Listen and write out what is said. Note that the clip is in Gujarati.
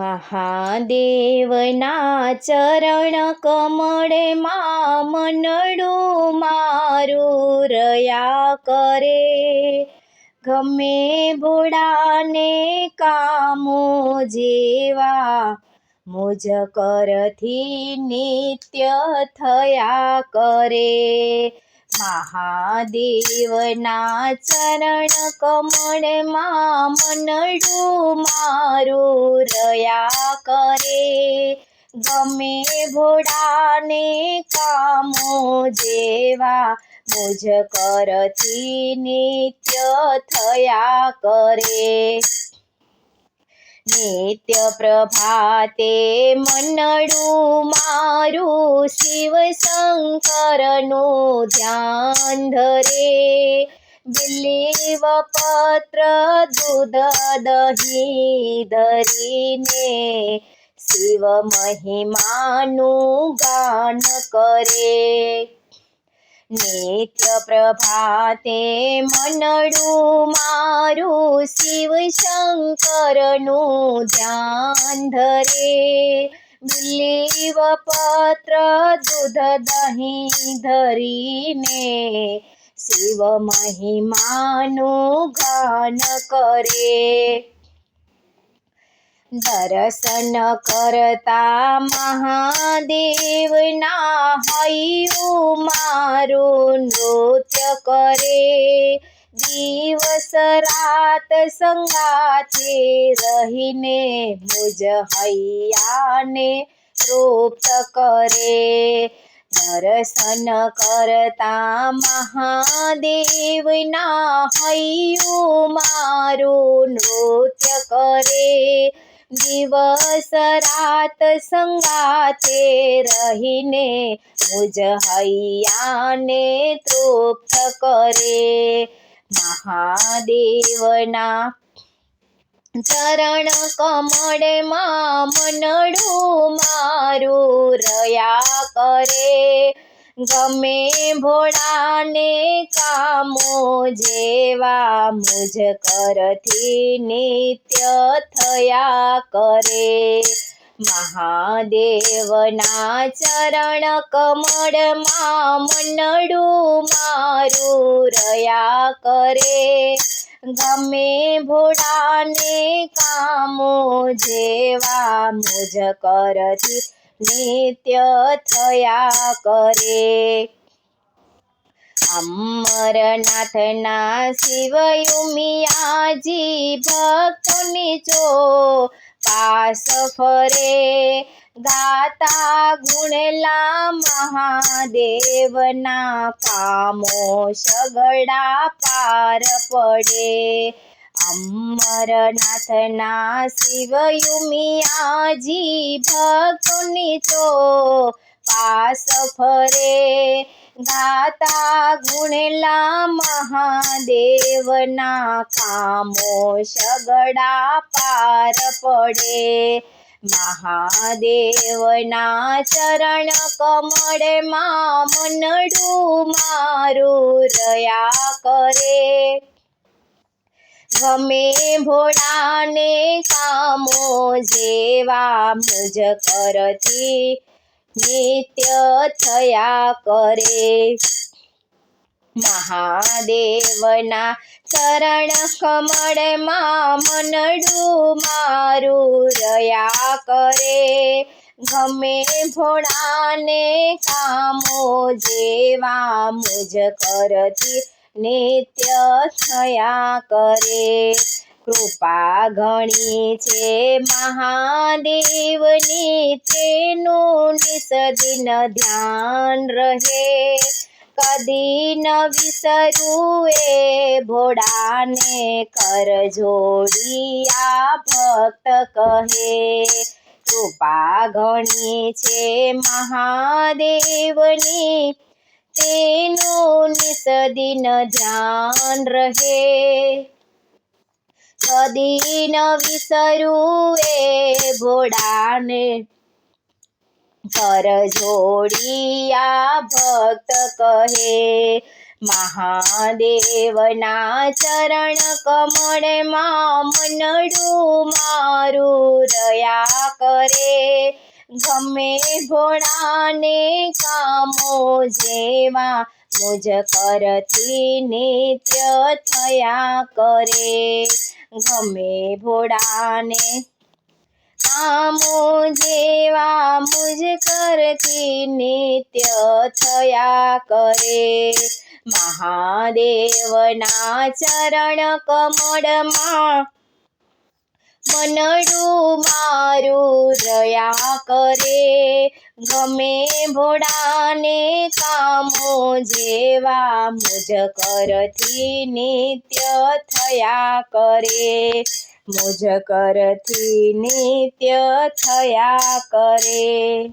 મહાદેવના ચરણ કમળમાં મનડું મારું રહ્યા કરે. ગમે ભોળાને કામો જેવા મુજ કરથી નિત્ય થયા કરે. મહાદેવના ચરણ કમળમાં મનડું મારું રહ્યા કરે. ગમે ભોળાને કામો જેવા મુજ કરથી નિત્ય થયા કરે. નિત્ય પ્રભાતે મનડું મારું શિવ શંકરનું ધ્યાન ધરે. બિલીવ પત્ર દૂધ દહીં ધરીને શિવ મહિમાનું ગાન કરે. નિત્ય પ્રભાતે મનડું મારું શિવ શંકરનું ધ્યાન ધરે. બિલીવ પત્ર દૂધ દહીં ધરીને શિવ મહિમાનું ગાન કરે. દર્શન કરતા મહાદેવના હૈયું મારું નૃત્ય કરે. દિવસ રાત સંગાથે રહીને મુજ હૈયાને તૃપ્ત કરે. દર્શન કરતા મહાદેવના હૈયું મારું નૃત્ય કરે. દિવસ રાત સંગાથે રહીને મુજ હૈયાને તૃપ્ત કરે. મહાદેવના ચરણ કમળમાં મનડું મારું રહ્યા કરે. ગમે ભોળાને કામો જેવા મુજ કરથી નિત્ય થયા કરે. મહાદેવના ચરણ કમળમાં મનડું મારું રહ્યા કરે. ગમે ભોળાને કામો જેવા મુજ કરથી નિત્ય થયા કરે. અમરનાથના શિવ ઉમિયાજી ભક્તોની પાસ ફરે. ગાતા ગુણલા મહાદેવના કામો સગડા પાર પડે. અમરનાથના શિવ ઉમિયાજી ભક્તોની પાસ ફરે. ગાતા ગુણલા મહાદેવના કામો સગડા પાર પડે. મહાદેવના ચરણ કમળમાં મનડું મારું રહ્યા કરે. ગમે ભોળાને કામો જેવા મુજ કરથી નિત્ય થયા કરે. મહાદેવના ચરણ કમળમાં મનડું મારું રહ્યા કરે. ગમે ભોળાને કામો જેવા મુજ કરથી નિત્ય થયા કરે. કૃપા ઘણી છે મહાદેવની તેનું નિસદિન ધ્યાન રહે. કદી ન વિસરું એ ભોળાને કર જોડી આ ભક્ત કહે. કૃપા ઘણી છે મહાદેવની તેનું નિસદિન ધ્યાન રહે. કદી ન વિસરું એ ભોળાને કર જોડી આ ભક્ત કહે. મહાદેવના ચરણ કમળમાં મનડું મારું રહ્યા કરે. ગમે ભોળાને કામો જેવા મુજ કરથી નિત્ય થયા કરે. ગમે ભોળાને કામો જેવા મુજ કરથી નિત્ય થયા કરે. મહાદેવના ચરણ કમળમાં મનડું મારું રહ્યા કરે. ગમે ભોળાને કામો જેવા મુજ કરથી નિત્ય થયા કરે. મુજ કરથી નિત્ય થયા કરે.